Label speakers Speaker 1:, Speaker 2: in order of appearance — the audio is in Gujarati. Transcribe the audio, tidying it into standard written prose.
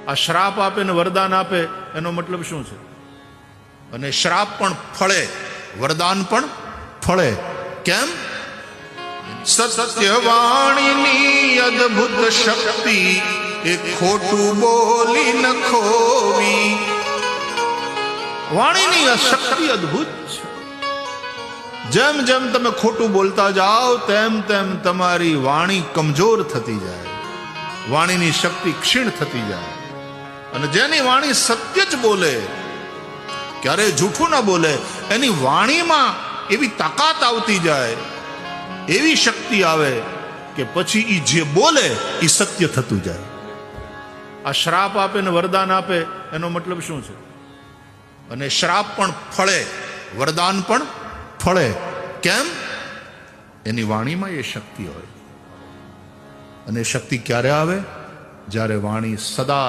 Speaker 1: આ શ્રાપ આપે ને વરદાન આપે એનો મતલબ શું છે? અને શ્રાપ પણ ફળે, વરદાન પણ ફળે. કેમ? સત્યવાણીની અદ્ભુત શક્તિ એ ખોટું બોલી ન ખોવી. વાણીની આ શક્તિ અદ્ભુત છે. જેમ જેમ તમે ખોટું બોલતા જાઓ તેમ તેમ તમારી વાણી કમજોર થતી જાય, વાણીની શક્તિ ક્ષીણ થતી જાય. અને જેની વાણી સત્ય જ બોલે, ક્યારેય જૂઠું ના બોલે, એની વાણીમાં એવી તાકાત આવતી જાય, એવી શક્તિ આવે કે પછી એ જે બોલે એ સત્ય થતું જાય. આ શ્રાપ આપે ને વરદાન આપે એનો મતલબ શું છે? અને શ્રાપ પણ ફળે, વરદાન પણ ફળે. કેમ? એની વાણીમાં એ શક્તિ હોય. અને શક્તિ ક્યારે આવે? જ્યારે વાણી સદા